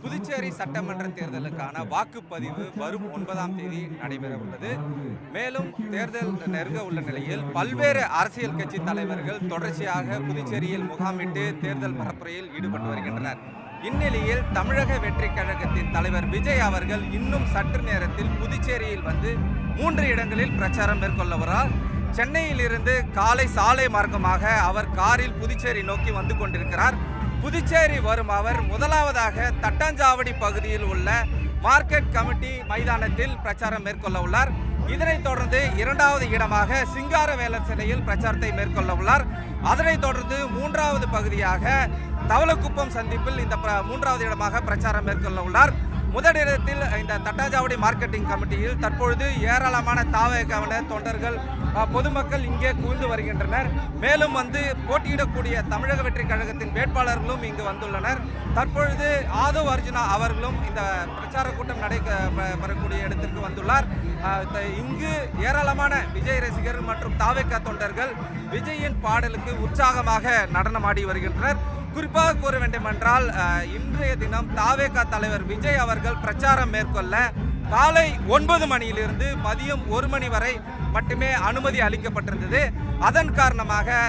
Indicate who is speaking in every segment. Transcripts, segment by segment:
Speaker 1: புதுச்சேரி சட்டமன்ற தேர்தலுக்கான வாக்குப்பதிவு வரும் 9ஆம் தேதி நடைபெற உள்ளது. மேலும் தேர்தல் நெருங்க உள்ள நிலையில் பல்வேறு அரசியல் கட்சி தலைவர்கள் தொடர்ச்சியாக புதுச்சேரியில் முகாமிட்டு தேர்தல் பரப்புரையில் ஈடுபட்டு வருகின்றனர். இந்நிலையில் தமிழக வெற்றி கழகத்தின் தலைவர் விஜய் அவர்கள் இன்னும் சற்று நேரத்தில் புதுச்சேரியில் வந்து 3 இடங்களில் பிரச்சாரம் மேற்கொள்ளவரால் சென்னையிலிருந்து காலை சாலை மார்க்கமாக அவர் காரில் புதுச்சேரி நோக்கி வந்து கொண்டிருக்கிறார். புதுச்சேரி வரும் அவர் முதலாவதாக தட்டாஞ்சாவடி பகுதியில் உள்ள மார்க்கெட் கமிட்டி மைதானத்தில் பிரச்சாரம் மேற்கொள்ள உள்ளார். இதனைத் தொடர்ந்து 2வது இடமாக சிங்காரவேலர் சிலையில் பிரச்சாரத்தை மேற்கொள்ள உள்ளார். அதனைத் தொடர்ந்து 3வது பகுதியாக தவளக்குப்பம் சந்திப்பில் இந்த 3வது இடமாக பிரச்சாரம் மேற்கொள்ள உள்ளார். முதலிடத்தில் இந்த தட்டாஞ்சாவடி மார்க்கெட்டிங் கமிட்டியில் தற்பொழுது ஏராளமான தாவேகவன தொண்டர்கள் பொதுமக்கள் இங்கே குவிந்து வருகின்றனர். மேலும் வந்து போட்டியிடக்கூடிய தமிழக வெற்றி கழகத்தின் வேட்பாளர்களும் இங்கு வந்துள்ளனர். தற்பொழுது ஆதவ் அர்ஜுனா அவர்களும் இந்த பிரச்சார கூட்டம் நடைபெறக்கூடிய இடத்திற்கு வந்துள்ளார். இங்கு ஏராளமான விஜய் ரசிகர்கள் மற்றும் தாவேக தொண்டர்கள் விஜயின் பாடலுக்கு உற்சாகமாக நடனமாடி வருகின்றனர். குறிப்பாக கூற வேண்டுமென்றால் இன்றைய தினம் தாவேக தலைவர் விஜய் அவர்கள் பிரச்சாரம் மேற்கொள்ள காலை 9 மணியிலிருந்து மதியம் 1 மணி வரை மட்டுமே அனுமதி அளிக்கப்பட்டிருந்தது. அதன் காரணமாக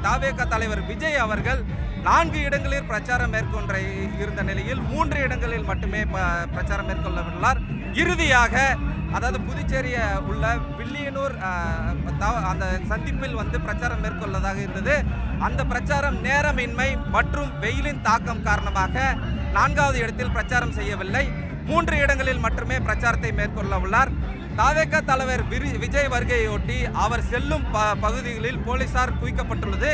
Speaker 1: தாவேக தலைவர் விஜய் அவர்கள் 4 இடங்களில் பிரச்சாரம் மேற்கொண்ட இருந்த நிலையில் 3 இடங்களில் மட்டுமே பிரச்சாரம் மேற்கொள்ளவுள்ளார். இறுதியாக அதாவது புதுச்சேரியை உள்ள வில்லியனூர் அந்த சந்திப்பில் வந்து பிரச்சாரம் மேற்கொள்ளதாக இருந்தது. அந்த பிரச்சாரம் நேரமின்மை மற்றும் வெயிலின் தாக்கம் காரணமாக 4வது இடத்தில் பிரச்சாரம் செய்யவில்லை. 3 இடங்களில் மட்டுமே பிரச்சாரத்தை மேற்கொள்ள உள்ளார். தாவேக தலைவர் விஜய் வருகையொட்டி அவர் செல்லும் பகுதிகளில் போலீசார் குவிக்கப்பட்டுள்ளது.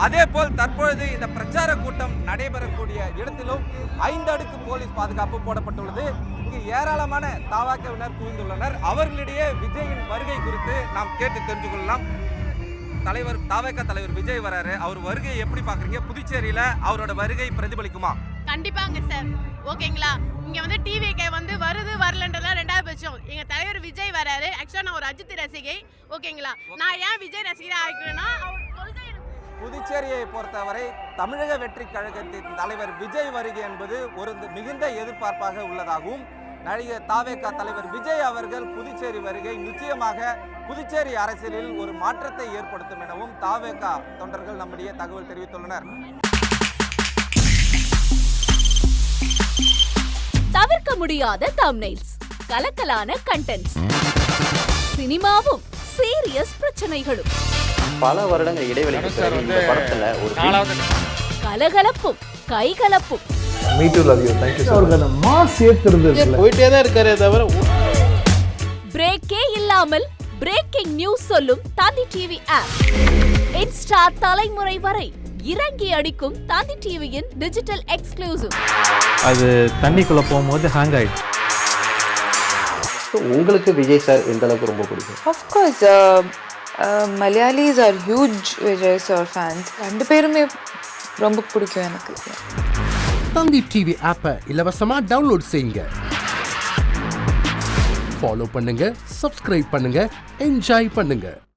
Speaker 1: அதேபோல் தற்பொழுது இந்த பிரச்சார கூட்டம் நடைபெறக்கூடிய இடத்திலும் 5 அடுக்கு போலீஸ் பாதுகாப்பு போடப்பட்டுள்ளது. இங்கு ஏராளமான தாவேகவினர் குவிந்துள்ளனர். அவர்களிடையே விஜயின் வருகை குறித்து நாம் கேட்டு தெரிஞ்சு கொள்ளலாம். தாவேக தலைவர் விஜய் வராரு, அவர் வருகையை எப்படி பாக்குறீங்க? புதுச்சேரியில அவரோட வருகை பிரதிபலிக்குமா?
Speaker 2: கண்டிப்பாங்க சார். ஓகேங்களா, இங்க வந்து டிவிகே வந்து வருது வரலன்றதா 2வது பட்சம். எங்க தலைவர் விஜய் வராரு. ஆக்சுவலா நான் ஒரு அஜித் ரசிகை. ஓகேங்களா, நான் ஏன் விஜய் ரசிகரா ஆகிக்கிறேன்னா
Speaker 1: புதுச்சேரியை பொறுத்தவரை தமிழக வெற்றி கழகத்தின் தலைவர் விஜய் வருகை என்பது ஒரு மிகுந்த எதிர்பார்ப்பாக உள்ளதாகவும் நடிகர் தாவேக தலைவர் விஜய் அவர்கள் புதுச்சேரி வருகை நிச்சயமாக புதுச்சேரி அரசியலில் ஒரு மாற்றத்தை ஏற்படுத்தும் எனவும் தாவேக தொண்டர்கள் நம்முடைய தகவல் தெரிவித்துள்ளனர்.
Speaker 3: தவிர்க்க முடியாத தம்ப்நெயில்ஸ், கலக்கலான கண்டென்ட்ஸ், சினிமாவும் சீரியஸ் பிரச்சனைகளும்,
Speaker 4: பல வருடங்கள் இடைவெளிக்கு பிறகு இந்த படத்துல ஒரு
Speaker 3: கலகலப்பும் கைகலப்பும்,
Speaker 5: போயிட்டே தான் இருக்காரே தவிர
Speaker 3: பிரேக்கே இல்லாமல் பிரேக்கிங் நியூஸ் சொல்லும் தந்தி டிவி ஆப். இன்ஸ்டா தலைமுறை வரை இறங்கி அடிக்கும் தந்தி டிவியின் டிஜிட்டல் எக்ஸ்க்ளூசிவ்.
Speaker 5: அது தண்ணிக்குள்ள போகும்போது ஹேங் ஆயிடுச்சு.
Speaker 4: உங்களுக்கு விஜய் சார் எந்த அளவுக்கு ரொம்ப பிடிக்கும்?
Speaker 6: Of course, Malayalis are huge Vijay sir fans. 2 பேருமே ரொம்ப பிடிக்கும் எனக்கு.
Speaker 7: தந்தி டிவி ஆப்பை இலவசமா டவுன்லோட் செய்யுங்க. ஃபாலோ பண்ணுங்க, சப்ஸ்கிரைப் பண்ணுங்க, என்ஜாய் பண்ணுங்க.